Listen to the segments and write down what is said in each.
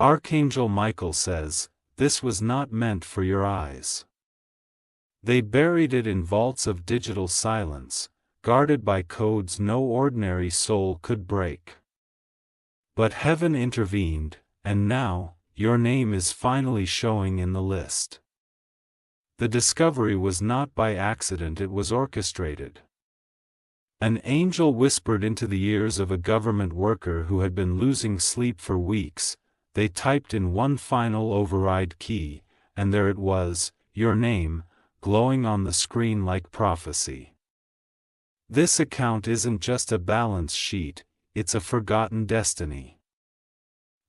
Archangel Michael says, "This was not meant for your eyes." They buried it in vaults of digital silence, guarded by codes no ordinary soul could break. But heaven intervened, and now, your name is finally showing in the list. The discovery was not by accident, it was orchestrated. An angel whispered into the ears of a government worker who had been losing sleep for weeks. They typed in one final override key, and there it was, your name, glowing on the screen like prophecy. This account isn't just a balance sheet, it's a forgotten destiny.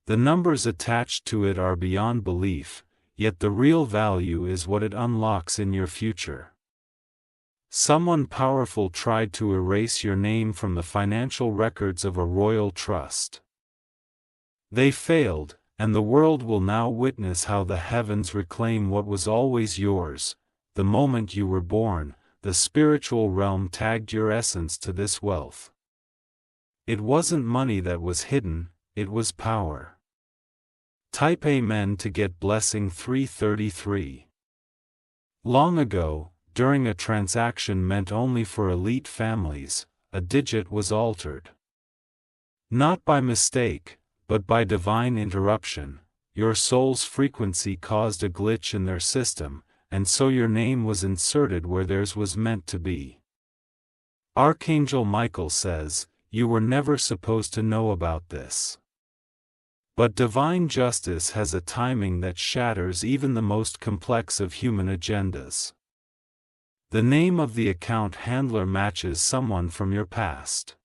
The numbers attached to it are beyond belief, yet the real value is what it unlocks in your future. Someone powerful tried to erase your name from the financial records of a royal trust. They failed, and the world will now witness how the heavens reclaim what was always yours. The moment you were born, the spiritual realm tagged your essence to this wealth. It wasn't money that was hidden, it was power. Type Amen to get blessing 333. Long ago, during a transaction meant only for elite families, a digit was altered. Not by mistake, but by divine interruption. Your soul's frequency caused a glitch in their system, and so your name was inserted where theirs was meant to be. Archangel Michael says, you were never supposed to know about this. But divine justice has a timing that shatters even the most complex of human agendas. The name of the account handler matches someone from your past.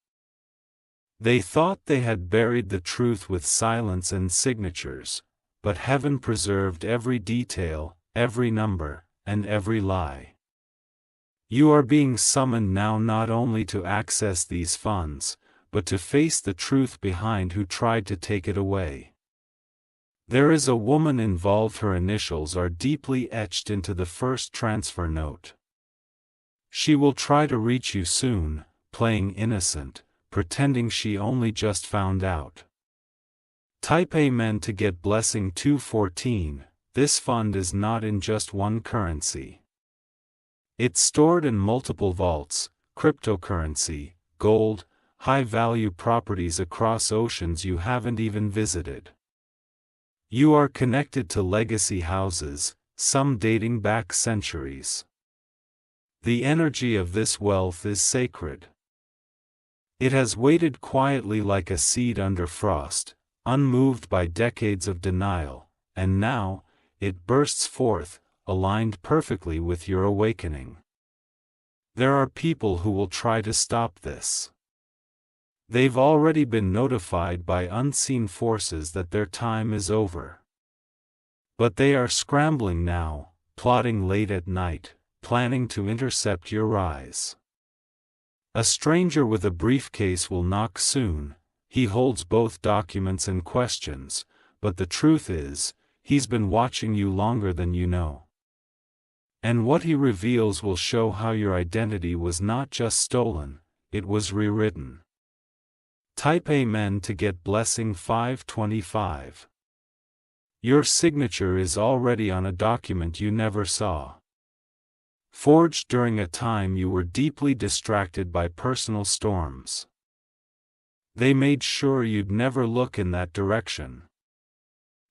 They thought they had buried the truth with silence and signatures, but heaven preserved every detail, every number, and every lie. You are being summoned now not only to access these funds, but to face the truth behind who tried to take it away. There is a woman involved, her initials are deeply etched into the first transfer note. She will try to reach you soon, playing innocent, pretending she only just found out. Type Amen to get blessing 214. This fund is not in just one currency. It's stored in multiple vaults, cryptocurrency, gold, high-value properties across oceans you haven't even visited. You are connected to legacy houses, some dating back centuries. The energy of this wealth is sacred. It has waited quietly like a seed under frost, unmoved by decades of denial, and now, it bursts forth, aligned perfectly with your awakening. There are people who will try to stop this. They've already been notified by unseen forces that their time is over. But they are scrambling now, plotting late at night, planning to intercept your rise. A stranger with a briefcase will knock soon. He holds both documents and questions, but the truth is, he's been watching you longer than you know. And what he reveals will show how your identity was not just stolen, it was rewritten. Type Amen to get blessing 525. Your signature is already on a document you never saw. Forged during a time you were deeply distracted by personal storms. They made sure you'd never look in that direction.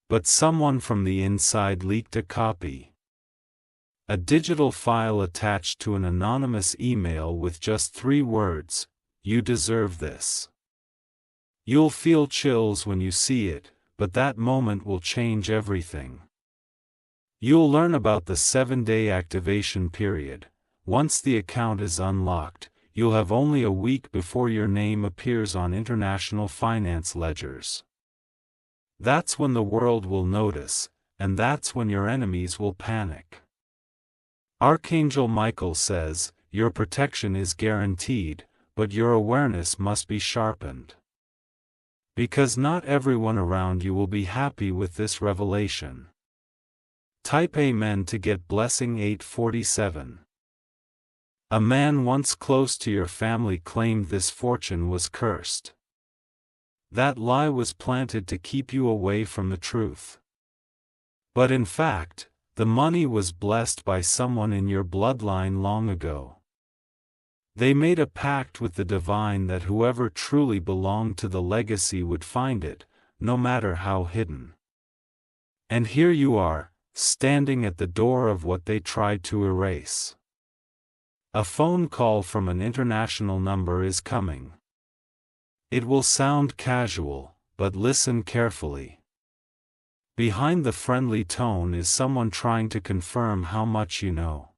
But someone from the inside leaked a copy. A digital file attached to an anonymous email with just 3 words, "You deserve this." You'll feel chills when you see it, but that moment will change everything. You'll learn about the 7-day activation period. Once the account is unlocked, you'll have only a week before your name appears on international finance ledgers. That's when the world will notice, and that's when your enemies will panic. Archangel Michael says, your protection is guaranteed, but your awareness must be sharpened. Because not everyone around you will be happy with this revelation. Type Amen to get blessing 847. A man once close to your family claimed this fortune was cursed. That lie was planted to keep you away from the truth. But in fact, the money was blessed by someone in your bloodline long ago. They made a pact with the divine that whoever truly belonged to the legacy would find it, no matter how hidden. And here you are, standing at the door of what they tried to erase. A phone call from an international number is coming. It will sound casual, but listen carefully. Behind the friendly tone is someone trying to confirm how much you know.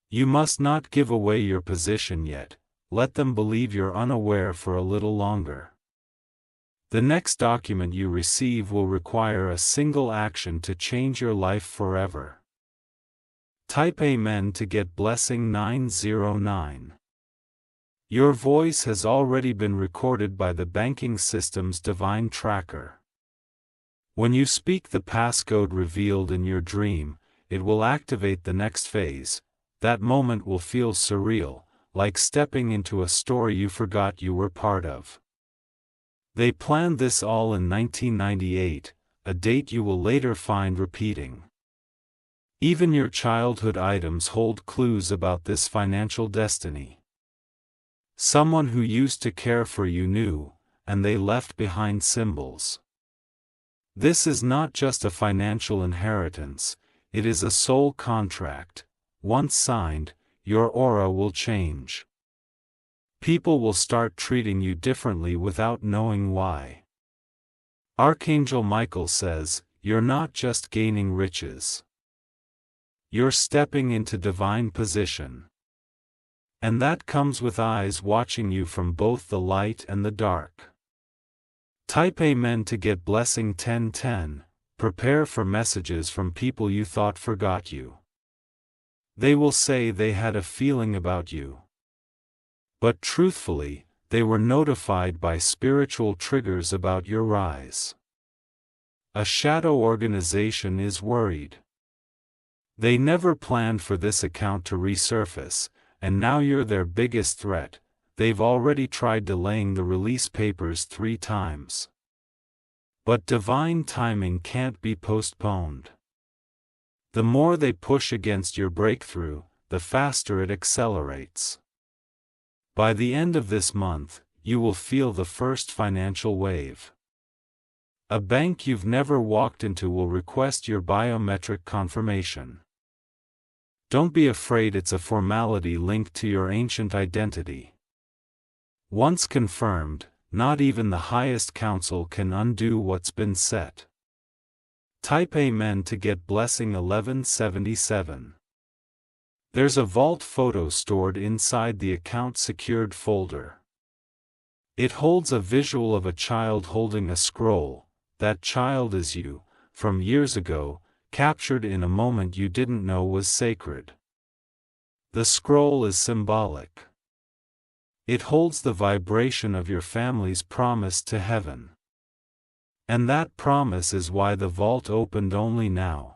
You must not give away your position yet, let them believe you're unaware for a little longer. The next document you receive will require a single action to change your life forever. Type Amen to get blessing 909. Your voice has already been recorded by the banking system's divine tracker. When you speak the passcode revealed in your dream, it will activate the next phase. That moment will feel surreal, like stepping into a story you forgot you were part of. They planned this all in 1998, a date you will later find repeating. Even your childhood items hold clues about this financial destiny. Someone who used to care for you knew, and they left behind symbols. This is not just a financial inheritance, it is a soul contract. Once signed, your aura will change. People will start treating you differently without knowing why. Archangel Michael says, you're not just gaining riches. You're stepping into divine position. And that comes with eyes watching you from both the light and the dark. Type Amen to get blessing 1010. Prepare for messages from people you thought forgot you. They will say they had a feeling about you. But truthfully, they were notified by spiritual triggers about your rise. A shadow organization is worried. They never planned for this account to resurface, and now you're their biggest threat. They've already tried delaying the release papers 3 times. But divine timing can't be postponed. The more they push against your breakthrough, the faster it accelerates. By the end of this month, you will feel the first financial wave. A bank you've never walked into will request your biometric confirmation. Don't be afraid, it's a formality linked to your ancient identity. Once confirmed, not even the highest council can undo what's been set. Type Amen to get blessing 1177. There's a vault photo stored inside the account secured folder. It holds a visual of a child holding a scroll. That child is you, from years ago, captured in a moment you didn't know was sacred. The scroll is symbolic. It holds the vibration of your family's promise to heaven. And that promise is why the vault opened only now.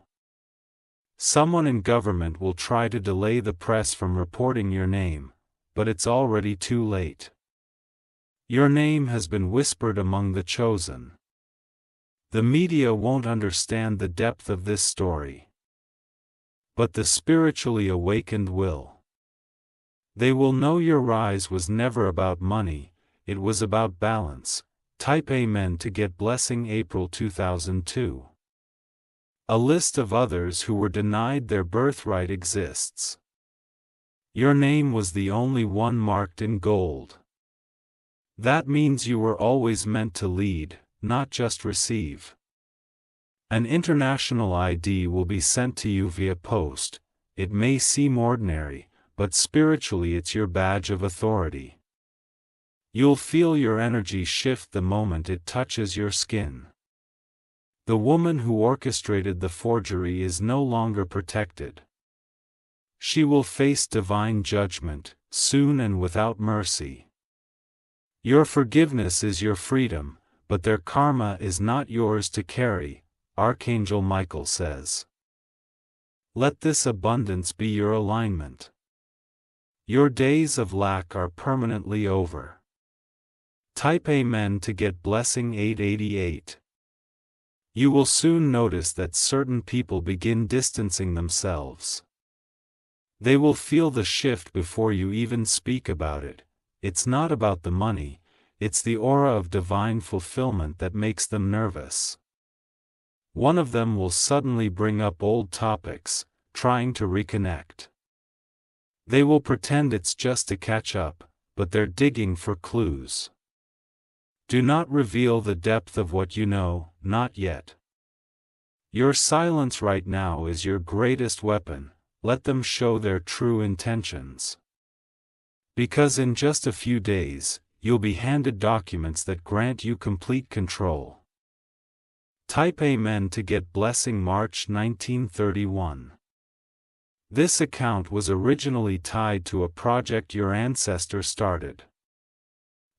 Someone in government will try to delay the press from reporting your name, but it's already too late. Your name has been whispered among the chosen. The media won't understand the depth of this story. But the spiritually awakened will. They will know your rise was never about money, it was about balance. Type Amen to get blessing April 2002. A list of others who were denied their birthright exists. Your name was the only one marked in gold. That means you were always meant to lead, not just receive. An international ID will be sent to you via post. It may seem ordinary, but spiritually it's your badge of authority. You'll feel your energy shift the moment it touches your skin. The woman who orchestrated the forgery is no longer protected. She will face divine judgment, soon and without mercy. Your forgiveness is your freedom, but their karma is not yours to carry, Archangel Michael says. Let this abundance be your alignment. Your days of lack are permanently over. Type Amen to get blessing 888. You will soon notice that certain people begin distancing themselves. They will feel the shift before you even speak about it. It's not about the money, it's the aura of divine fulfillment that makes them nervous. One of them will suddenly bring up old topics, trying to reconnect. They will pretend it's just to catch up, but they're digging for clues. Do not reveal the depth of what you know, not yet. Your silence right now is your greatest weapon. Let them show their true intentions. Because in just a few days, you'll be handed documents that grant you complete control. Type Amen to get blessing March 1931. This account was originally tied to a project your ancestor started.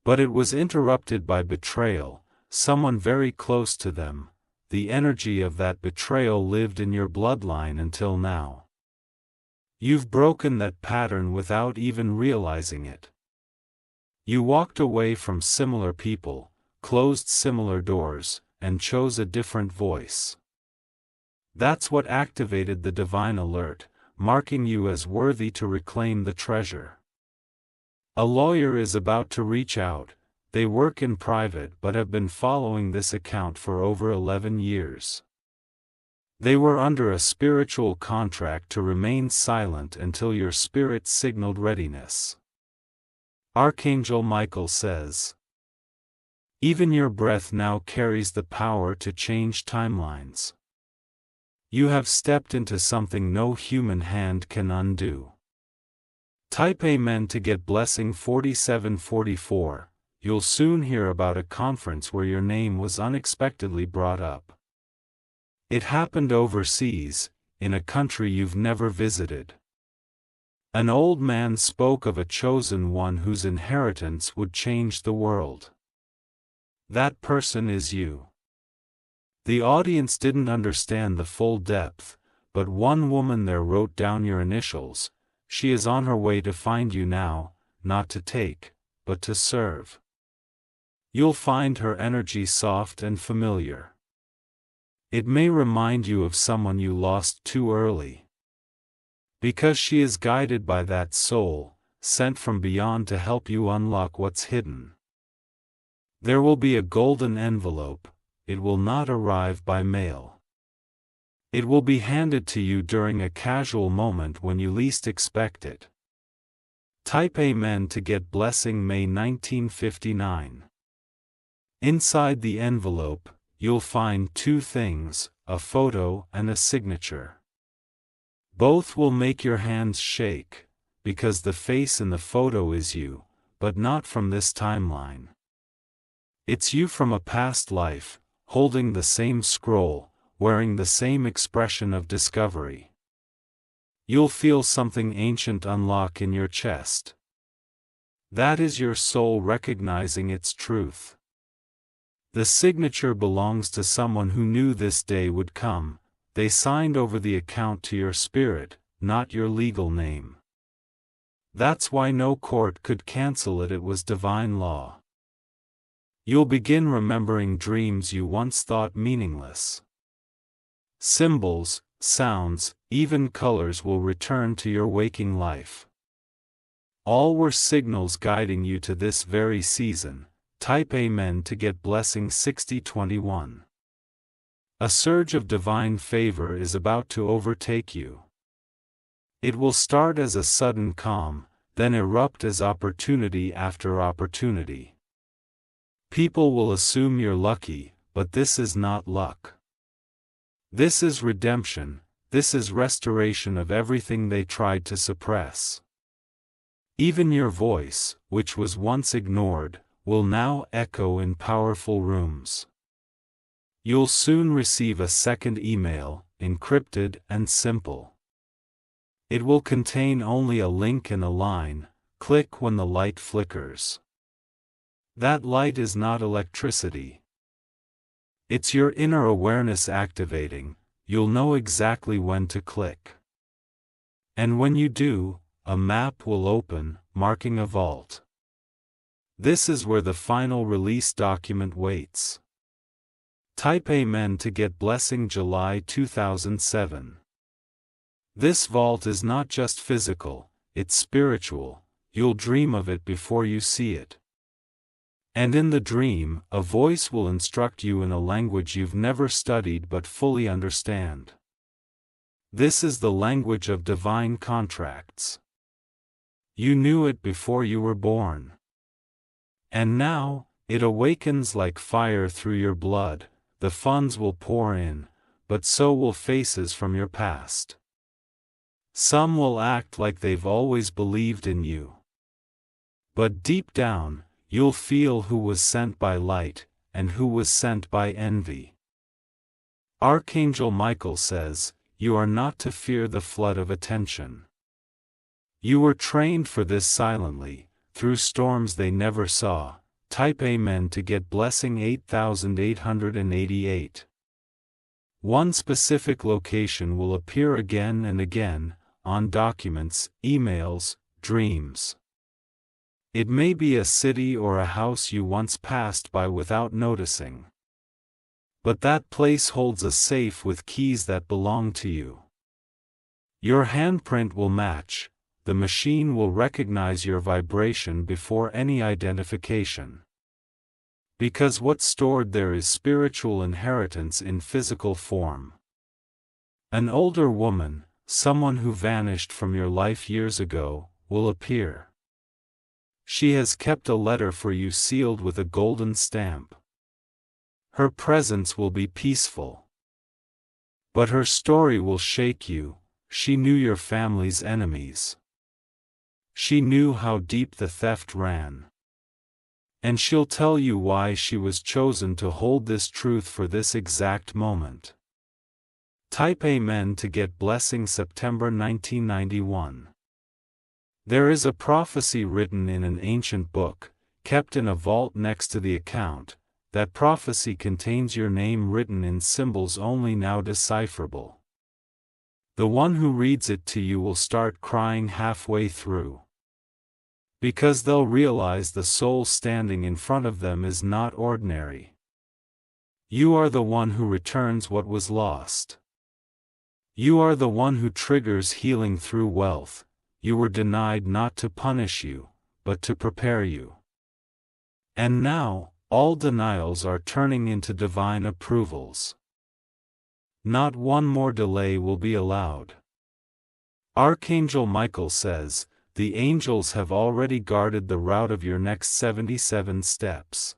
But it was interrupted by betrayal, someone very close to them. The energy of that betrayal lived in your bloodline until now. You've broken that pattern without even realizing it. You walked away from similar people, closed similar doors, and chose a different voice. That's what activated the divine alert, marking you as worthy to reclaim the treasure. A lawyer is about to reach out. They work in private but have been following this account for over 11 years. They were under a spiritual contract to remain silent until your spirit signaled readiness. Archangel Michael says, even your breath now carries the power to change timelines. You have stepped into something no human hand can undo. Type Amen to get blessing 4744. You'll soon hear about a conference where your name was unexpectedly brought up. It happened overseas, in a country you've never visited. An old man spoke of a chosen one whose inheritance would change the world. That person is you. The audience didn't understand the full depth, but one woman there wrote down your initials. She is on her way to find you now, not to take, but to serve. You'll find her energy soft and familiar. It may remind you of someone you lost too early. Because she is guided by that soul, sent from beyond to help you unlock what's hidden. There will be a golden envelope. It will not arrive by mail. It will be handed to you during a casual moment when you least expect it. Type Amen to get blessing May 1959. Inside the envelope, you'll find two things, a photo and a signature. Both will make your hands shake, because the face in the photo is you, but not from this timeline. It's you from a past life, holding the same scroll, wearing the same expression of discovery. You'll feel something ancient unlock in your chest. That is your soul recognizing its truth. The signature belongs to someone who knew this day would come. They signed over the account to your spirit, not your legal name. That's why no court could cancel it. It was divine law. You'll begin remembering dreams you once thought meaningless. Symbols, sounds, even colors will return to your waking life. All were signals guiding you to this very season. Type Amen to get blessing 6021. A surge of divine favor is about to overtake you. It will start as a sudden calm, then erupt as opportunity after opportunity. People will assume you're lucky, but this is not luck. This is redemption, this is restoration of everything they tried to suppress. Even your voice, which was once ignored, will now echo in powerful rooms. You'll soon receive a second email, encrypted and simple. It will contain only a link and a line. Click when the light flickers. That light is not electricity. It's your inner awareness activating. You'll know exactly when to click. And when you do, a map will open, marking a vault. This is where the final release document waits. Type Amen to get blessing July 2007. This vault is not just physical, it's spiritual. You'll dream of it before you see it. And in the dream, a voice will instruct you in a language you've never studied but fully understand. This is the language of divine contracts. You knew it before you were born. And now, it awakens like fire through your blood. The funds will pour in, but so will faces from your past. Some will act like they've always believed in you. But deep down, you'll feel who was sent by light, and who was sent by envy. Archangel Michael says, you are not to fear the flood of attention. You were trained for this silently, through storms they never saw. Type Amen to get blessing 8888. One specific location will appear again and again, on documents, emails, dreams. It may be a city or a house you once passed by without noticing. But that place holds a safe with keys that belong to you. Your handprint will match, the machine will recognize your vibration before any identification. Because what's stored there is spiritual inheritance in physical form. An older woman, someone who vanished from your life years ago, will appear. She has kept a letter for you sealed with a golden stamp. Her presence will be peaceful. But her story will shake you. She knew your family's enemies. She knew how deep the theft ran. And she'll tell you why she was chosen to hold this truth for this exact moment. Type Amen to get blessing September 1991. There is a prophecy written in an ancient book, kept in a vault next to the account. That prophecy contains your name written in symbols only now decipherable. The one who reads it to you will start crying halfway through. Because they'll realize the soul standing in front of them is not ordinary. You are the one who returns what was lost. You are the one who triggers healing through wealth. You were denied not to punish you, but to prepare you. And now, all denials are turning into divine approvals. Not one more delay will be allowed. Archangel Michael says, the angels have already guarded the route of your next 77 steps.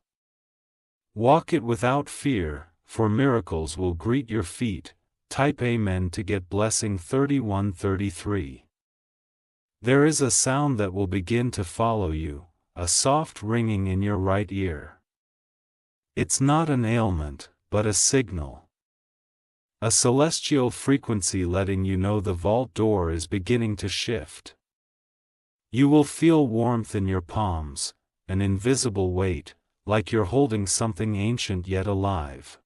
Walk it without fear, for miracles will greet your feet. Type Amen to get blessing 3133. There is a sound that will begin to follow you, a soft ringing in your right ear. It's not an ailment, but a signal. A celestial frequency letting you know the vault door is beginning to shift. You will feel warmth in your palms, an invisible weight, like you're holding something ancient yet alive.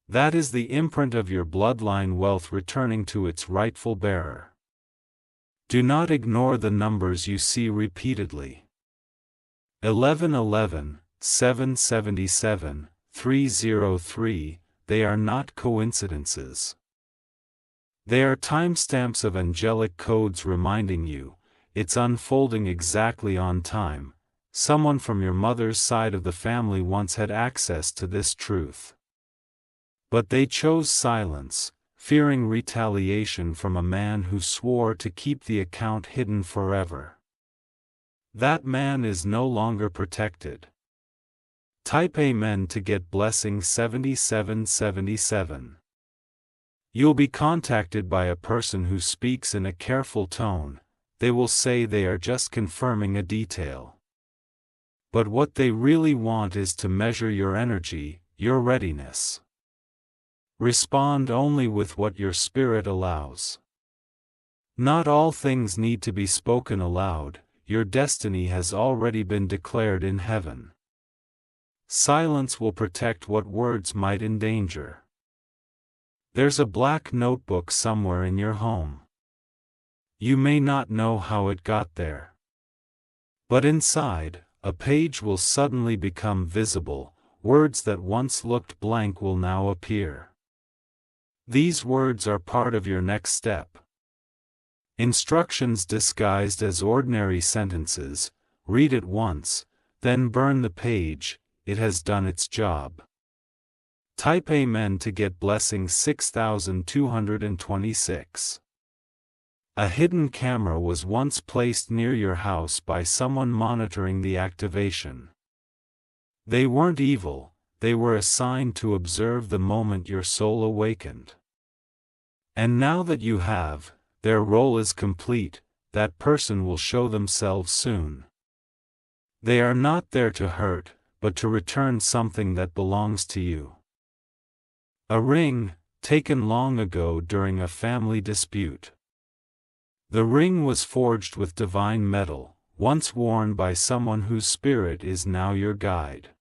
That is the imprint of your bloodline wealth returning to its rightful bearer. Do not ignore the numbers you see repeatedly. 1111, 777, 303, they are not coincidences. They are timestamps of angelic codes reminding you, it's unfolding exactly on time. Someone from your mother's side of the family once had access to this truth. But they chose silence, fearing retaliation from a man who swore to keep the account hidden forever. That man is no longer protected. Type Amen to get blessing 7777. You'll be contacted by a person who speaks in a careful tone. They will say they are just confirming a detail. But what they really want is to measure your energy, your readiness. Respond only with what your spirit allows. Not all things need to be spoken aloud. Your destiny has already been declared in heaven. Silence will protect what words might endanger. There's a black notebook somewhere in your home. You may not know how it got there. But inside, a page will suddenly become visible, words that once looked blank will now appear. These words are part of your next step. Instructions disguised as ordinary sentences. Read it once, then burn the page. It has done its job. Type Amen to get blessing 6226. A hidden camera was once placed near your house by someone monitoring the activation. They weren't evil, they were assigned to observe the moment your soul awakened. And now that you have, their role is complete, that person will show themselves soon. They are not there to hurt, but to return something that belongs to you. A ring, taken long ago during a family dispute. The ring was forged with divine metal, once worn by someone whose spirit is now your guide.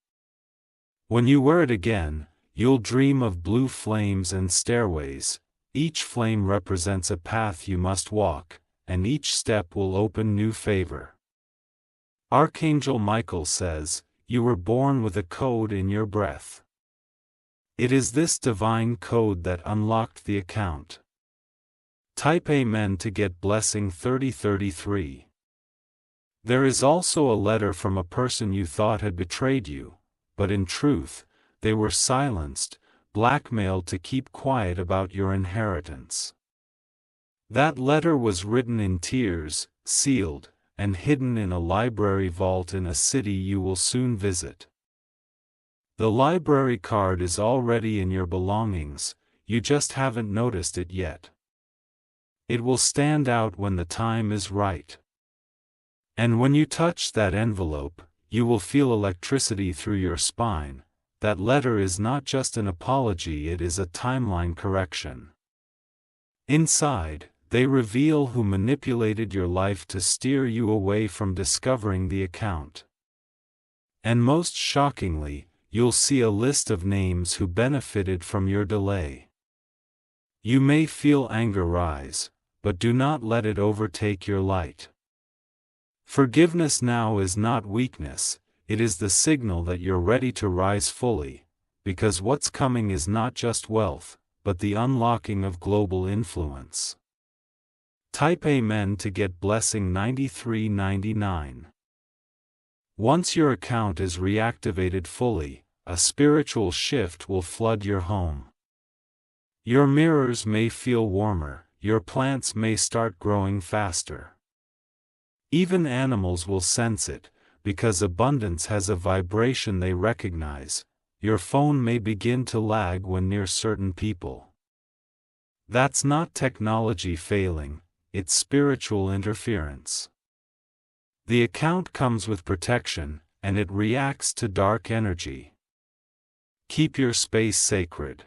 When you wear it again, you'll dream of blue flames and stairways. Each flame represents a path you must walk, and each step will open new favor. Archangel Michael says, "You were born with a code in your breath." It is this divine code that unlocked the account. Type Amen to get blessing 3033. There is also a letter from a person you thought had betrayed you, but in truth, they were silenced, blackmailed to keep quiet about your inheritance. That letter was written in tears, sealed, and hidden in a library vault in a city you will soon visit. The library card is already in your belongings, you just haven't noticed it yet. It will stand out when the time is right. And when you touch that envelope, you will feel electricity through your spine. That letter is not just an apology, it is a timeline correction. Inside, they reveal who manipulated your life to steer you away from discovering the account. And most shockingly, you'll see a list of names who benefited from your delay. You may feel anger rise, but do not let it overtake your light. Forgiveness now is not weakness, it is the signal that you're ready to rise fully, because what's coming is not just wealth, but the unlocking of global influence. Type Amen to get blessing 9399. Once your account is reactivated fully, a spiritual shift will flood your home. Your mirrors may feel warmer, your plants may start growing faster. Even animals will sense it, because abundance has a vibration they recognize. Your phone may begin to lag when near certain people. That's not technology failing, it's spiritual interference. The account comes with protection, and it reacts to dark energy. Keep your space sacred.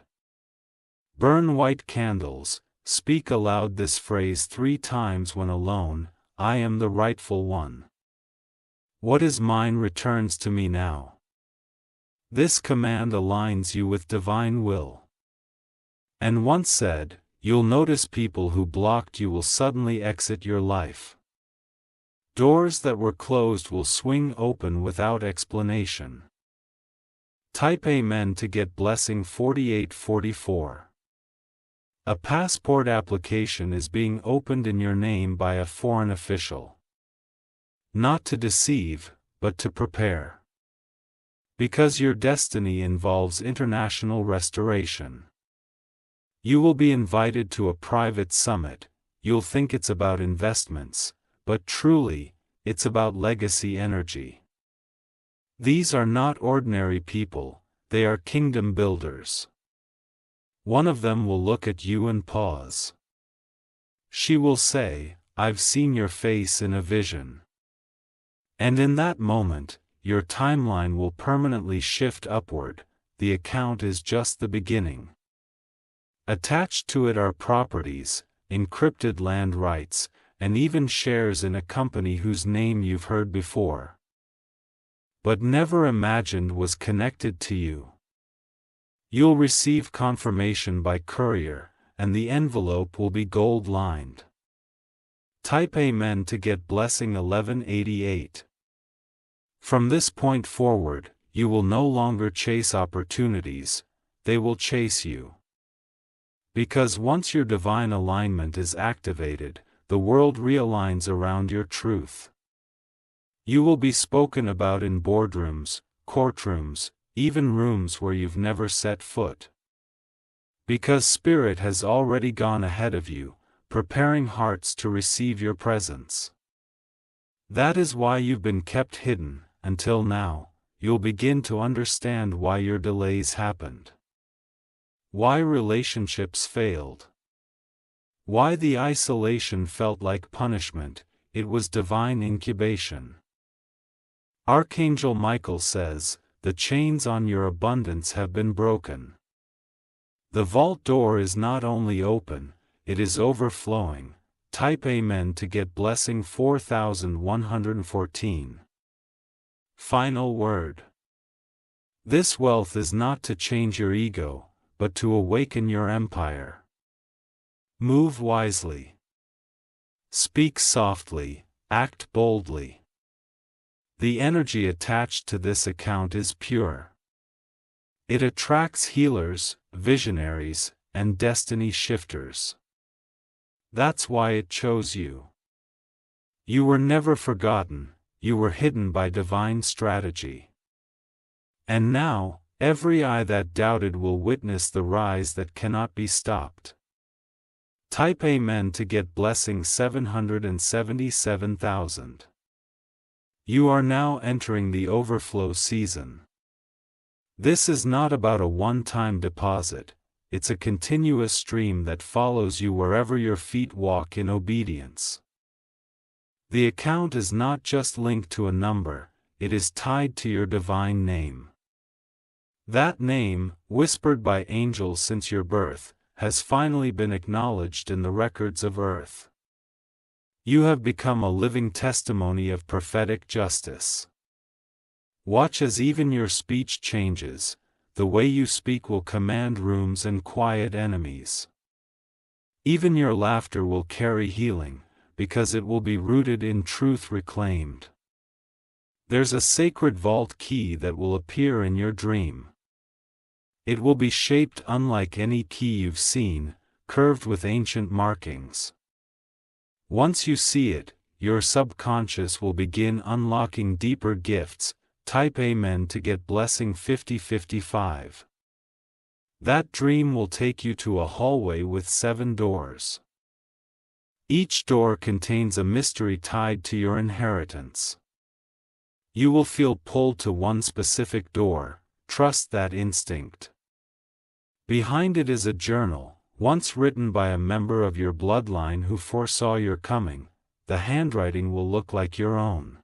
Burn white candles. Speak aloud this phrase 3 times when alone: I am the rightful one. What is mine returns to me now. This command aligns you with divine will. And once said, you'll notice people who blocked you will suddenly exit your life. Doors that were closed will swing open without explanation. Type Amen to get blessing 4844. A passport application is being opened in your name by a foreign official. Not to deceive, but to prepare. Because your destiny involves international restoration. You will be invited to a private summit. You'll think it's about investments, but truly, it's about legacy energy. These are not ordinary people, they are kingdom builders. One of them will look at you and pause. She will say, "I've seen your face in a vision." And in that moment, your timeline will permanently shift upward. The account is just the beginning. Attached to it are properties, encrypted land rights, and even shares in a company whose name you've heard before, but never imagined was connected to you. You'll receive confirmation by courier, and the envelope will be gold-lined. Type Amen to get blessing 1188. From this point forward, you will no longer chase opportunities, they will chase you. Because once your divine alignment is activated, the world realigns around your truth. You will be spoken about in boardrooms, courtrooms, even rooms where you've never set foot. Because Spirit has already gone ahead of you, preparing hearts to receive your presence. That is why you've been kept hidden, until now. You'll begin to understand why your delays happened. Why relationships failed. Why the isolation felt like punishment, it was divine incubation. Archangel Michael says, "The chains on your abundance have been broken." The vault door is not only open, it is overflowing. Type Amen to get blessing 4114. Final word. This wealth is not to change your ego, but to awaken your empire. Move wisely. Speak softly, act boldly. The energy attached to this account is pure. It attracts healers, visionaries, and destiny shifters. That's why it chose you. You were never forgotten, you were hidden by divine strategy. And now, every eye that doubted will witness the rise that cannot be stopped. Type Amen to get blessing 777,000. You are now entering the overflow season. This is not about a one-time deposit, it's a continuous stream that follows you wherever your feet walk in obedience. The account is not just linked to a number, it is tied to your divine name. That name, whispered by angels since your birth, has finally been acknowledged in the records of earth. You have become a living testimony of prophetic justice. Watch as even your speech changes, the way you speak will command rooms and quiet enemies. Even your laughter will carry healing, because it will be rooted in truth reclaimed. There's a sacred vault key that will appear in your dream. It will be shaped unlike any key you've seen, curved with ancient markings. Once you see it, your subconscious will begin unlocking deeper gifts. Type Amen to get blessing 5055. That dream will take you to a hallway with 7 doors. Each door contains a mystery tied to your inheritance. You will feel pulled to one specific door, trust that instinct. Behind it is a journal, once written by a member of your bloodline who foresaw your coming. The handwriting will look like your own.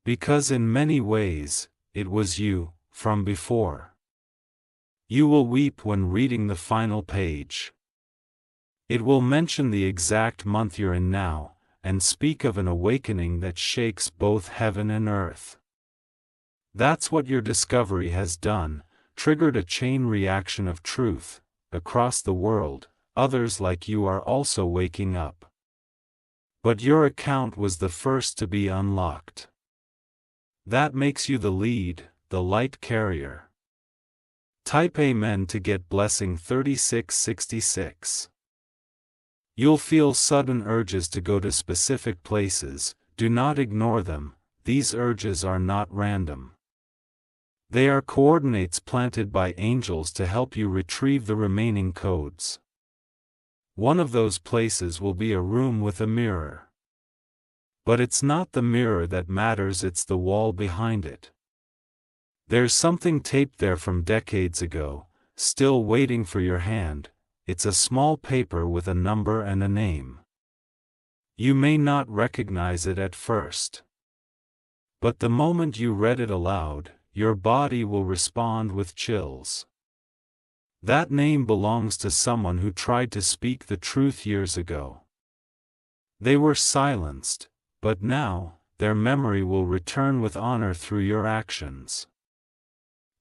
Because in many ways, it was you, from before. You will weep when reading the final page. It will mention the exact month you're in now, and speak of an awakening that shakes both heaven and earth. That's what your discovery has done, triggered a chain reaction of truth. Across the world, others like you are also waking up. But your account was the first to be unlocked. That makes you the lead, the light carrier. Type Amen to get blessing 3666. You'll feel sudden urges to go to specific places. Do not ignore them, these urges are not random. They are coordinates planted by angels to help you retrieve the remaining codes. One of those places will be a room with a mirror. But it's not the mirror that matters, it's the wall behind it. There's something taped there from decades ago, still waiting for your hand. It's a small paper with a number and a name. You may not recognize it at first. But the moment you read it aloud, your body will respond with chills. That name belongs to someone who tried to speak the truth years ago. They were silenced, but now, their memory will return with honor through your actions.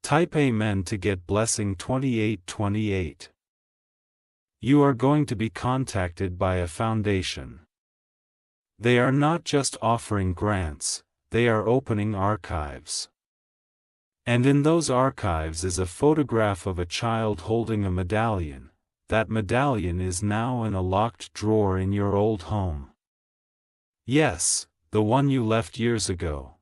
Type Amen to get blessing 2828. You are going to be contacted by a foundation. They are not just offering grants, they are opening archives. And in those archives is a photograph of a child holding a medallion. That medallion is now in a locked drawer in your old home. Yes, the one you left years ago.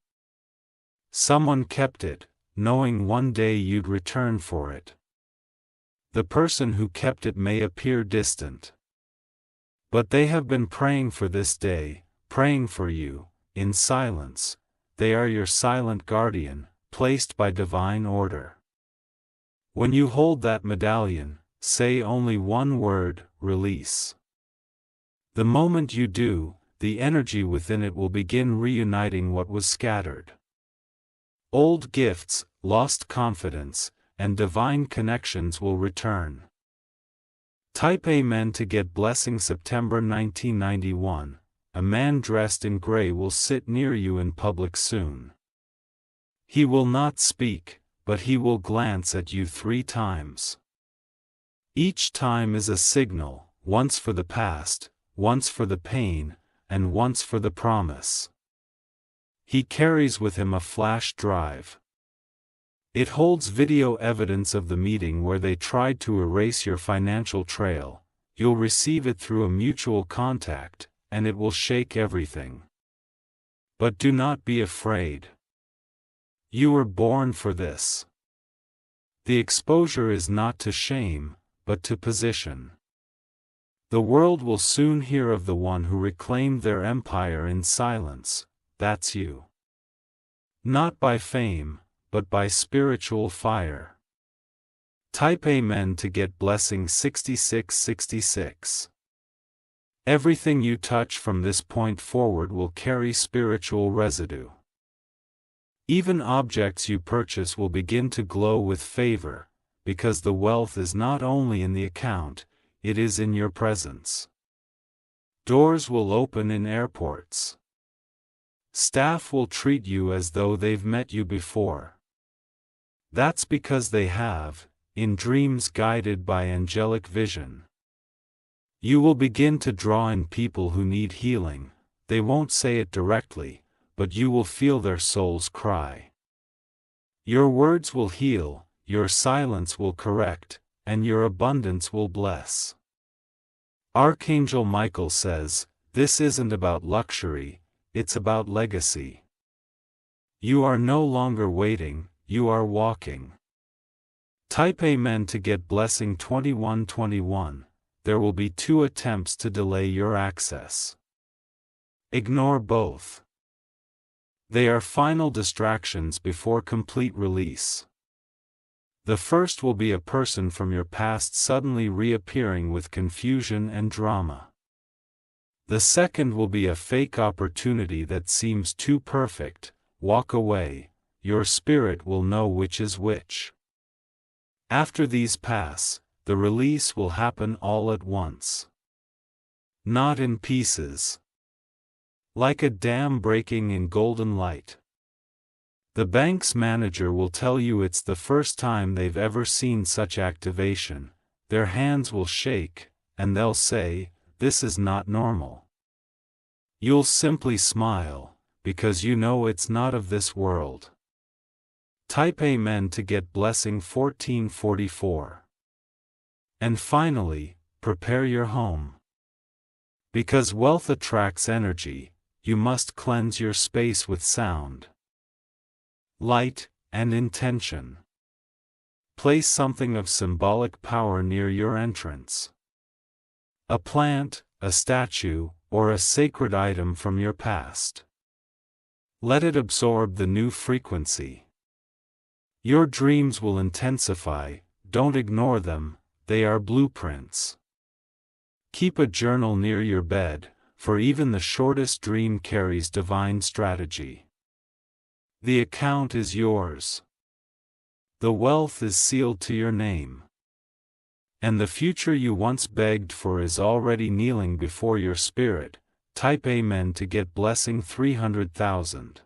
Someone kept it, knowing one day you'd return for it. The person who kept it may appear distant, but they have been praying for this day, praying for you, in silence. They are your silent guardian, placed by divine order. When you hold that medallion, say only one word, release. The moment you do, the energy within it will begin reuniting what was scattered. Old gifts, lost confidence, and divine connections will return. Type Amen to get blessing. September 1991. A man dressed in gray will sit near you in public soon. He will not speak, but he will glance at you 3 times. Each time is a signal, once for the past, once for the pain, and once for the promise. He carries with him a flash drive. It holds video evidence of the meeting where they tried to erase your financial trail. You'll receive it through a mutual contact, and it will shake everything. But do not be afraid. You were born for this. The exposure is not to shame, but to position. The world will soon hear of the one who reclaimed their empire in silence. That's you. Not by fame, but by spiritual fire. Type Amen to get blessing. 6666. Everything you touch from this point forward will carry spiritual residue. Even objects you purchase will begin to glow with favor, because the wealth is not only in the account, it is in your presence. Doors will open in airports. Staff will treat you as though they've met you before. That's because they have, in dreams guided by angelic vision. You will begin to draw in people who need healing. They won't say it directly, but you will feel their souls cry. Your words will heal, your silence will correct, and your abundance will bless. Archangel Michael says, this isn't about luxury, it's about legacy. You are no longer waiting, you are walking. Type Amen to get blessing. 2121. There will be 2 attempts to delay your access. Ignore both. They are final distractions before complete release. The first will be a person from your past suddenly reappearing with confusion and drama. The second will be a fake opportunity that seems too perfect. Walk away. Your spirit will know which is which. After these pass, the release will happen all at once. Not in pieces. Like a dam breaking in golden light. The bank's manager will tell you it's the first time they've ever seen such activation. Their hands will shake, and they'll say, this is not normal. You'll simply smile, because you know it's not of this world. Type Amen to get blessing. 1444. And finally, prepare your home. Because wealth attracts energy, you must cleanse your space with sound, light, and intention. Place something of symbolic power near your entrance. A plant, a statue, or a sacred item from your past. Let it absorb the new frequency. Your dreams will intensify. Don't ignore them, they are blueprints. Keep a journal near your bed, for even the shortest dream carries divine strategy. The account is yours. The wealth is sealed to your name. And the future you once begged for is already kneeling before your spirit. Type Amen to get blessing. 300,000.